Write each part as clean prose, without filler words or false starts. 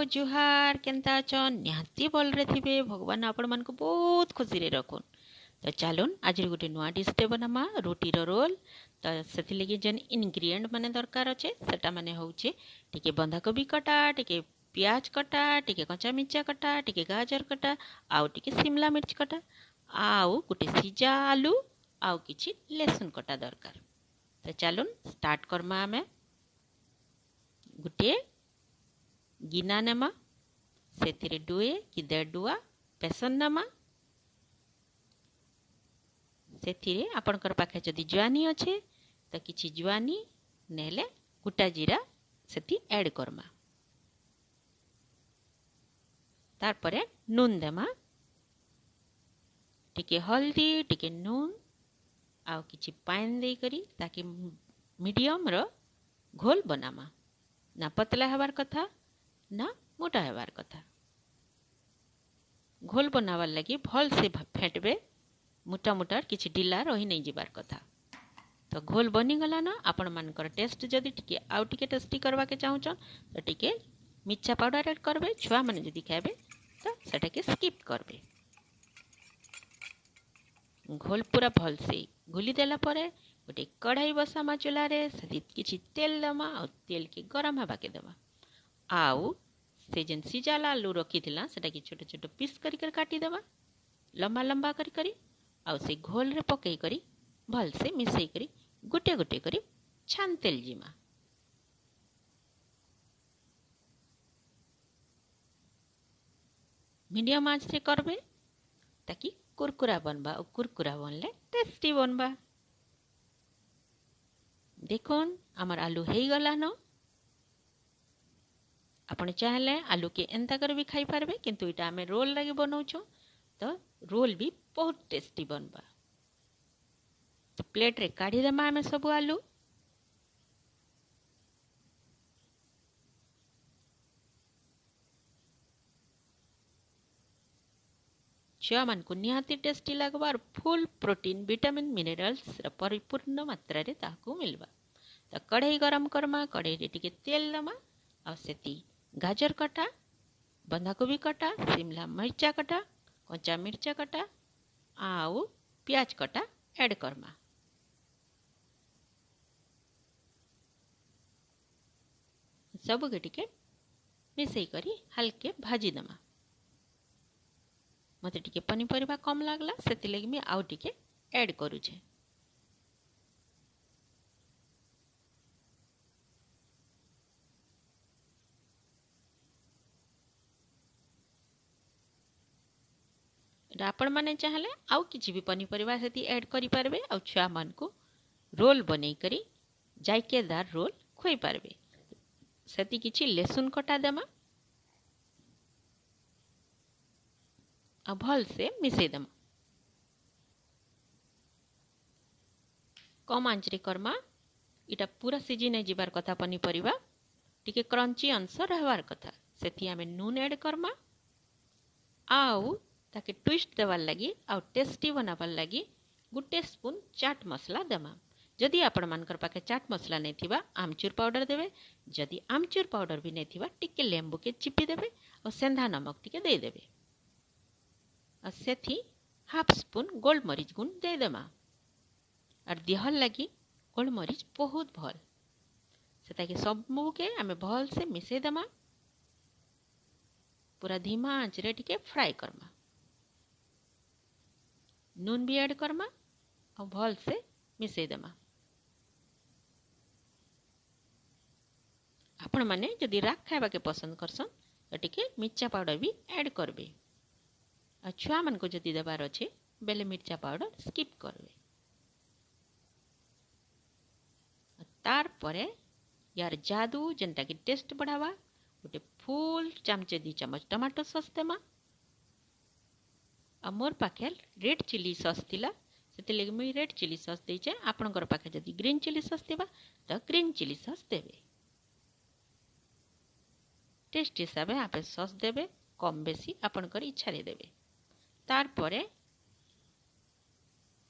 जुहार केनता अचन निहाती भलरे थिबे भगवान आपण मन को बहुत खुशी रे रखुन। तो चलुन आज गोटे नुआ डिश दे बनामा रोटी रोल। तो से लगे जेन इनग्रीडिएंट माने दरकार अच्छे सेटा माने होचे टिके बंधाकोबी कटा, टिके प्याज कटा, टिके कच्चा मिर्चा कटा, टिके गाजर कटा, आउ टिके शिमला मिर्च कटा, आउ गोटे सिजा आलू, आउ किछि लहसुन कटा दरकार। तो चलुन स्टार्ट करमा। आमे गोटे गिना नेमा से डुए कि 1.5 डुआ बेसन नेमा से आपणकर पाखे जदि जुआनी अच्छे तो किछि जुआनी नेले गोटा जीरा से ऐड करमा। तार परे नून देमा, टिके हल्दी, टिके नून आउ किछि पानी दे करी ताकि मीडियम रो घोल बनामा। ना पतला हेबार कथा ना मोटा हेबार कथा। घोल बनावार लगी भल से फेंटबे, मोटा मोटा किछि ढिला रही नहीं जिबार कथा। तो घोल बनी गला ना। आपण मानकर टेस्ट जदि टिके आउ टिके टेस्टी करवा के चाहूछन तो टिके मिर्चा पाउडर ऐड करबे। छुआ माने जदि खाबे तो सेटा के स्किप करबे। घोल पूरा भल से घुली देला परे गोटे कढ़ाई बसामा चूल्हा रे से किछि तेल दमा और तेल के गरम हवा के दमा। आउ से जेन सिजाला आलू रखी थिला सेटा कि छोट छोट पीस करी कर काटी देबा, लंबा लंबा करी करी। आउ से घोल रे पकई करी भल से मिसई करी गोटे गोटे करी छान तेल जिमा। मीडियम आंच रे करबे ताकि कुरकुरा बनबा और कुरकुरा बनले टेस्टी बनबा। देखुन आमर आलू हेई गला न। आपण चाहले आलू के एंता कर भी खाई पारबे, किंतु इटा हमें रोल लगे बनाऊछो तो रोल भी बहुत टेस्टी बनबा। तो प्लेट रे काढ़ी देमा हमें सब आलू। छुआ मान को निहाती टेस्टी लगवा और फुल प्रोटीन विटामिन मिनरल्स परिपूर्ण मात्रा रे ताकू मिलबा। तो कढ़ाई गरम करमा, कढ़ाई रे टिके तेल दमा और सेती गाजर कटा, बंधाकोबी कटा, शिमला मिर्चा कटा, कच्चा मिर्चा कटा आउ प्याज कटा ऐड करमा। सब के टिके मिसई करी हल्के भाजी दमा। मते टिके पनीपरिबा कम लागला सेति लगी मैं आउ टिके ऐड करूछे। आपण माने चाहले आउ किछि भी पनीपरिबा सेति ऐड करि पारबे। आउ छुआ मान को रोल बनै करी जायकेदार रोल खोई पारबे। सेति किछि लहसुन कटा देमा आ भल से मिसई देमा। कम आंच रे करमा। इटा पूरा सिझी नहीं जिबार कथा पनीपरिबा, टिके क्रंची अंश रहबार कथा। सेति हमें नून ऐड करमा आउ ताके ट्विस्ट देवार लगी आउ टेस्टी बनाबार लगी गोटे स्पून चाट मसला देमा। जदि आपण मानकर पाखे चाट मसला नहीं थिबा आमचूर पाउडर देबे। जदि आमचूर पाउडर भी नहीं थिबा टिके लेंबू के चिपी देबे और सेंधा नमक टिके दे देबे। और सेथि हाफ स्पून गोल मरीच गुण दे देमा। और देहल लगी गोल मरीच बहुत भल सेता के सबू के आमे भल से मिसई देमा। पूरा धीमा आंच रे टिके फ्राई करमा। नून भी ऐड करमा और भल से मिसई देमा। आपण माने जदि राख खाइबा के पसंद करसन तो टिके मिर्चा पाउडर भी ऐड करबे। आ छुआ मन को जदि देबार अच्छे बेले मिर्चा पाउडर स्किप करबे। तार परे यार जादू जेनटा की टेस्ट बढ़ावा गोटे फुल चामचे 2 चम्मच टमाटो सॉस देमा। आ मोर पाखे रेड चिली सॉस थिला सेते लगे मैं रेड चिली सॉस देचे। आपनकर पाखे जदि ग्रीन चिली सॉस देबा तो ग्रीन चिली सॉस देबे। टेस्ट हिसाब से आप सॉस देबे, कम बेसी आपनकर इच्छा रे देबे। तार परे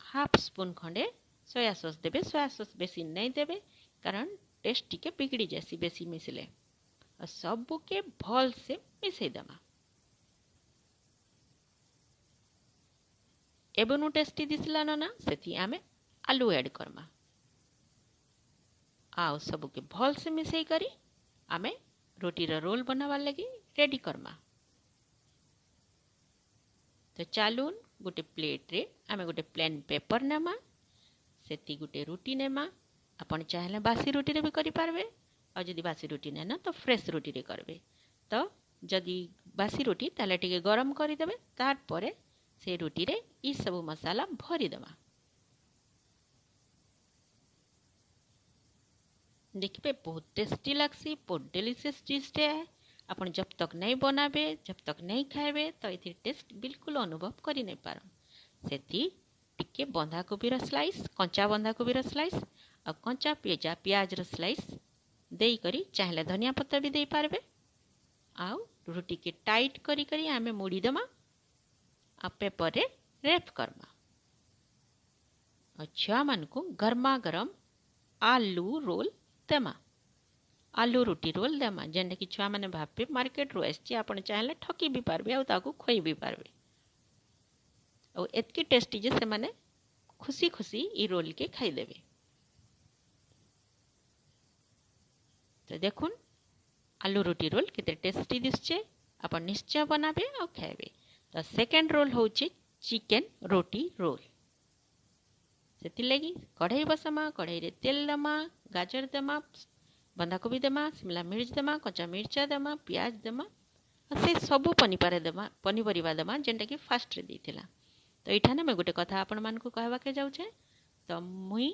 हाफ स्पून खंडे सोया सॉस देबे। सोया सॉस बेसी नहीं देबे कारण टेस्ट टिके बिगड़ी जासी बेसी मिसले। और सबू के भल से मिसई दमा। एबनु टेस्टी दिसला ना सेथि आमे आलू ऐड करमा। आउ सबू के भल से मिसई करी आमे रोटी रा रोल बनावा लगी रेडी करमा। तो चालून गोटे प्लेट रे आमे गोटे प्लेन पेपर नेमा, सेति गोटे रोटी नेमा। आपण चाहेले बासी रोटी रे भी करि पारबे, और जदि बासी रोटी नै ना तो फ्रेश रोटी रे करबे। तो जदि बासी रोटी ताले टिके गरम करि देबे, तार परे से रोटी रे ई सब मसाला भरी देबा। देखिए बहुत टेस्टी लगसी, बहुत डिलीशियस डिश है। आपण जब तक नहीं बनाबे, जब तक नहीं खाएबे तो इथि टेस्ट बिल्कुल अनुभव करि नहीं पार। सेति टिके बंधाकोबी रो स्लाइस, कंचा बंधाकोबी रो स्लाइस और कंचा प्याज रो स्लाइस देई करी चाहले धनिया पत्ता भी देई पारबे। आउ रोटी के टाइट करी करी आमे मुड़ी दमा आ पेपर रे रैप करमा। अच्छा मन को गरमा गरम आलू रोल देमा, आलू रोटी रोल देमा। जेने कि छुआ माने भाबे मार्केट रो आछि, आपण चाहले ठकी भी पारबे आ ताकू खोई भी पारबे। और एतकी टेस्टी जे से माने खुशी खुशी ई रोल के खाई देबे। तो देखुन आलू रोटी रोल केते टेस्टी दिसचे, आपण निश्चय बनाबे और खाइबे। तो सेकंड रोल होची चिकन रोटी रोल। सेति लगी कढ़ाई बसमा, कढ़ाई रे तेल दमा, गाजर दमा, बंधाकोबी दमा, शिमला मिर्च दमा, कच्चा मिर्चा दमा, प्याज दमा और से सबू पनीपरिया दमा जेनटा कि फास्ट रे देथिला। तो एठाने मैं गोटे कथा आपण मान को कहवा के जाऊ छे। तो मुई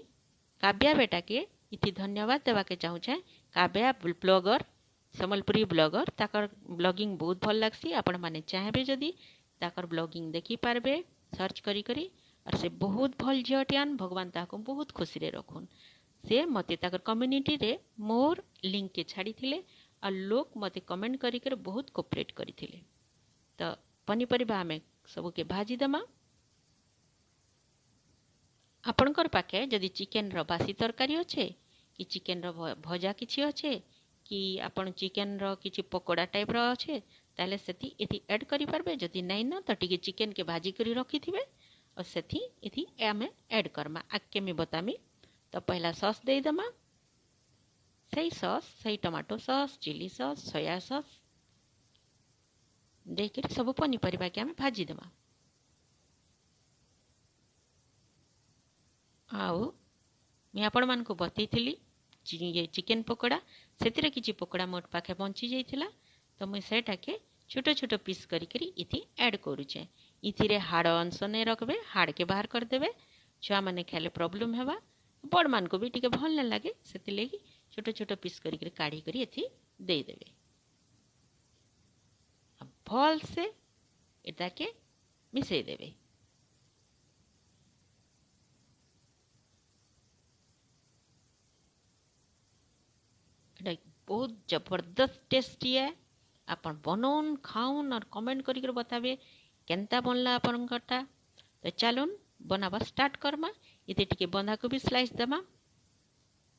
काव्या बेटा के इति धन्यवाद देवा के चाहू छे। काव्या ब्लॉगर, सम्बलपुरी ब्लॉगर, ताकर ब्लॉगिंग बहुत भल लागसी। आपण माने चाहेबे जदी ताकर ब्लॉगिंग देखि पारबे सर्च करी करी। और से बहुत भल झियटियान, भगवान ताको बहुत खुशी रे रखुन। से मते ताकर कम्युनिटी रे मोर लिंक के छाड़ी थिले और लोग मते कमेंट करी कर बहुत कोऑपरेट करी थिले। तो पनीपरिया आमे सबू के भाजी दमा। आपणकर पाखे जदि चिकेन रो बासी तरकारी अच्छे कि चिकेन रो भजा किछि अच्छे कि आपण चिकेन रो किछि पकोड़ा टाइप रो अच्छे, ताले सेति एथि ऐड करि पारबे। जदि नै न तो टिके चिकेन के भाजी करी रखी थिबे और सेथि एथि आमे ऐड करमा। आके मी बतामी। तो पहला सॉस दे दमा, सही सॉस, सही tomato sauce, chilli sauce, soya sauce देकर सब पनीपरिया के आमे भाजी दमा। आउ मैं आपण मान को बतैथिली ये चिकेन पकोड़ा, सेतिरे किछि पकोड़ा मोर पाखे बंची जाइथिला। तो मुई सेटा के छोटो छोटो पीस करी करी इथि ऐड करूचे। इथिरे हाड़ अंश नै रखबे, हाड़ के बाहर कर देबे। छुआ माने खाले प्रॉब्लम हेबा, बड़ मान को भी टिके भल न लागे, सेति लेगी छोटो छोटो पीस करी करी काढ़ी करी इथि दे देबे। अब भल से एटा के मिसई देबे। बहुत जबरदस्त टेस्टी है। आपण बनौन खाउन और कमेंट करी बताबे केनता बनला आपनकटा। तो चलून बनावा स्टार्ट करमा। इते टिके बंधाकोबी स्लाइस दमा।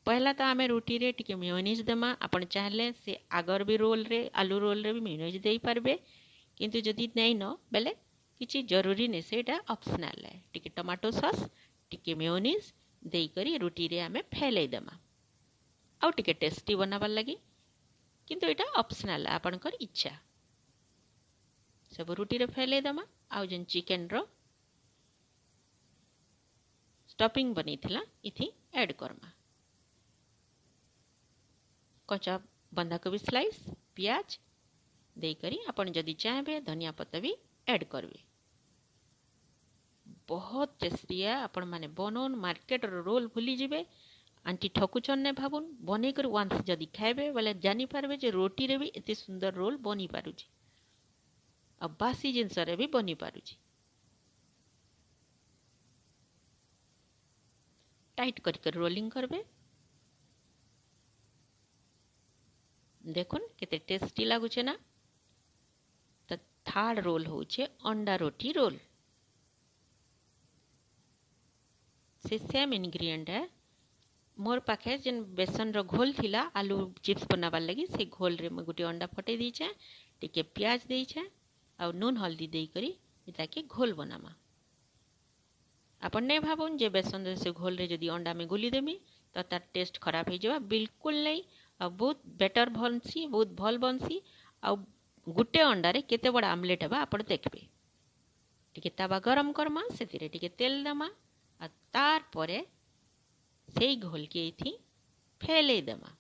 पहला तो आमे रोटी रे टिके मेयोनीज दमा। आपण चाहले से आगर भी रोल रे, आलू रोल रे भी मेयोनीज देई पारबे, किंतु जदि नै न बेले किछि जरूरी नै, सेटा ऑप्शनल है। टिके टमाटो सॉस, टिके मेयोनीज देई करी रोटी रे आमे फैलाई दमा। आउ टिके टेस्टी बनाबार लगी, किंतु एटा ऑप्शनल आपनकर इच्छा। सब रोटी रे फैले दमा। आउ जन चिकन रो स्टफिंग बनी थिला इथि ऐड करमा। कच्चा बंधाकोबी स्लाइस, प्याज देई करी आपण जदि चाहेबे धनिया पत्ता भी ऐड करबे। बहुत टेस्टी है। आपण माने बनौन मार्केट रो रोल भूली जिबे। आंटी ठकुचन ने भाबुन बनै कर वंस जदि खाइबे बोले जानी पारबे जे रोटी रे भी एते सुंदर रोल बनी पारुची, अब बासी जिनस रे भी बनी पारुची। टाइट कर कर रोलिंग करबे। देखुन केते टेस्टी लागुचे ना। तो थर्ड रोल होचे अंडा रोटी रोल। से सेम इंग्रेडिएंट है, मोर पाखे जेन बेसन रो घोल थिला आलू चिप्स बनाबार लगी से घोल रे मैं गोटे अंडा फटे दीछे टिके प्याज देछे आ नून हल्दी देई करी इताके घोल बनामा। आपण नहीं भाबुन जे बेसन रे से घोल रे जदि अंडा में गुली देमी तो तार टेस्ट खराब हो जावा, बिल्कुल नहीं। आ बहुत बेटर बनसी, बहुत भल बनसी। आ गुटे अंडा रे केते बड़ा आमलेट हेबा आपण देखबे। टिके तवा गरम करमा से टिके तेल दमा आ तार परे सेई घोल के इथी फैले दमा।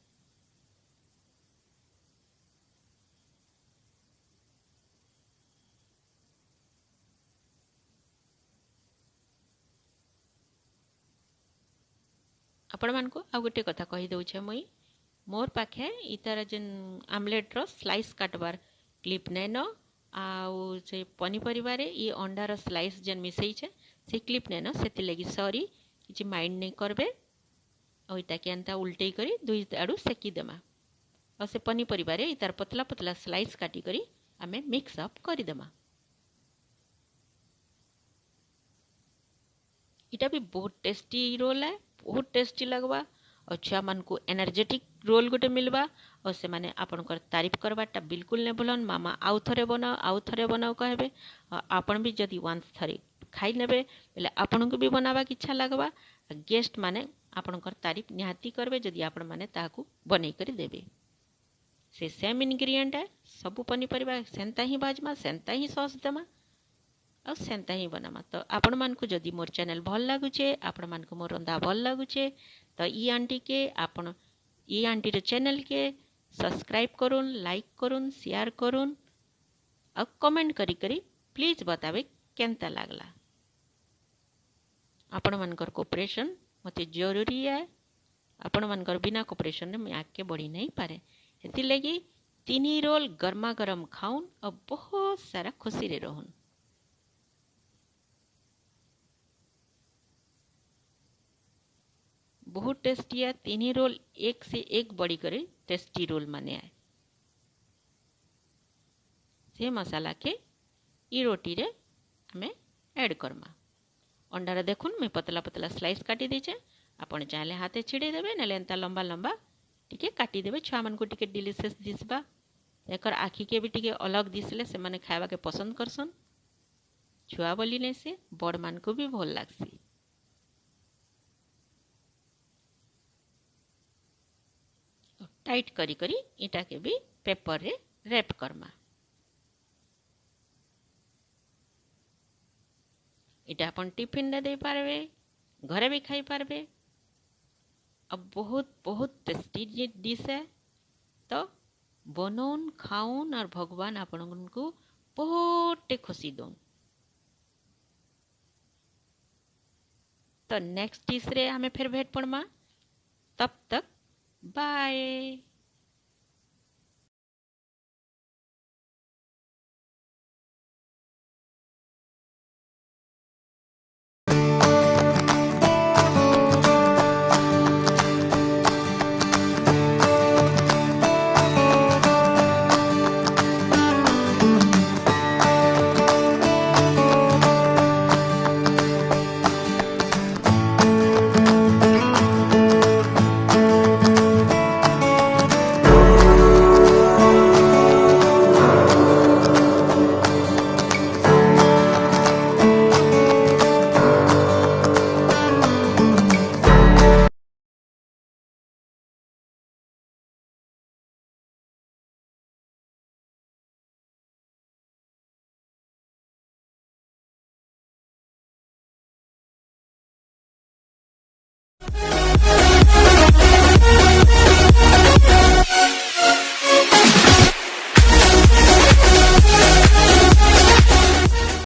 आपण मानको आ गोटे कथा कहि दउछे मुई, मोर पाखे इतार जेन आमलेट रो स्लाइस काटबार क्लिप नै न आउ से पनीपरिवा रे ई अंडा रो स्लाइस जेन मिसई छे से क्लिप नै न सेति लगी सॉरी किछि माइंड नै करबे। और इता के अंता उल्टे करी दुई आडू सेकी देमा और से पनीपरिवा रे इतार पतला पतला स्लाइस काटी करी आमे मिक्स अप करी देमा। इटा भी बहुत टेस्टी रोल है, बहुत टेस्टी लगवा और छुआ मन को एनर्जेटिक रोल गोटे मिलवा और से माने आपनकर तारीफ करवाटा बिल्कुल ने भूलन। मामा आउ थरे बनाओ कहबे और आपन भी जदि वंस थरे खाई नेबे बेले आपन को भी बनावा की इच्छा लगवा। गेस्ट माने आपनकर तारीफ निहाती करबे जदि आपन माने ताकू बनै करी देबे। से सेम इंग्रेडिएंट है, सब पनीपरिवा सेंता ही बाजमा सेंता ही सॉस देमा और सेंता ही बनामा। तो आपण मान को जदि मोर चैनल भल लागुचे, आपण मान को मोर रंधा भल लागुचे तो ई आंटी के आपण ई आंटी रे चैनल के सब्सक्राइब करुन, लाइक करुन, शेयर करुन और कमेंट करी करी प्लीज बतावे केनता लागला। आपण मानकर कोऑपरेशन मते जरूरी है। आपण मानकर बिना कोऑपरेशन रे मैं आगे बढ़ी नहीं पारे। हेति लगी तीनी रोल गरमा गरम खाउन और बहुत सारा खुशी रे रहून। बहुत टेस्टी है। तीन रोल एक से एक बड़ी करे टेस्टी रोल माने है। से मसाला के ई रोटी रे हमें ऐड करमा। अंडा रे देखुन मैं पतला पतला स्लाइस काटी देछे। आपण चाहे हाथे छिड़े देबे नले एंता लंबा लंबा टिके काटी देबे। छुआ मन को टिके डिलीशियस दिसबा, एकर आखी के भी टिके अलग दिसले से माने खावा के पसंद करसन। छुआ बोली ने से बड़ मान को भी भल लागसी। टाइट करी करी इटा के भी पेपर रे रैप करमा। इटा अपन टिफिन रे दे पारबे, घरे भी खाई पारबे। अब बहुत बहुत टेस्टी डिश है। तो बनौन खाउन और भगवान आपन को बहुत खुशी दोन। तो नेक्स्ट डिश रे हमें फिर भेट पड़मा। तब तक बाय।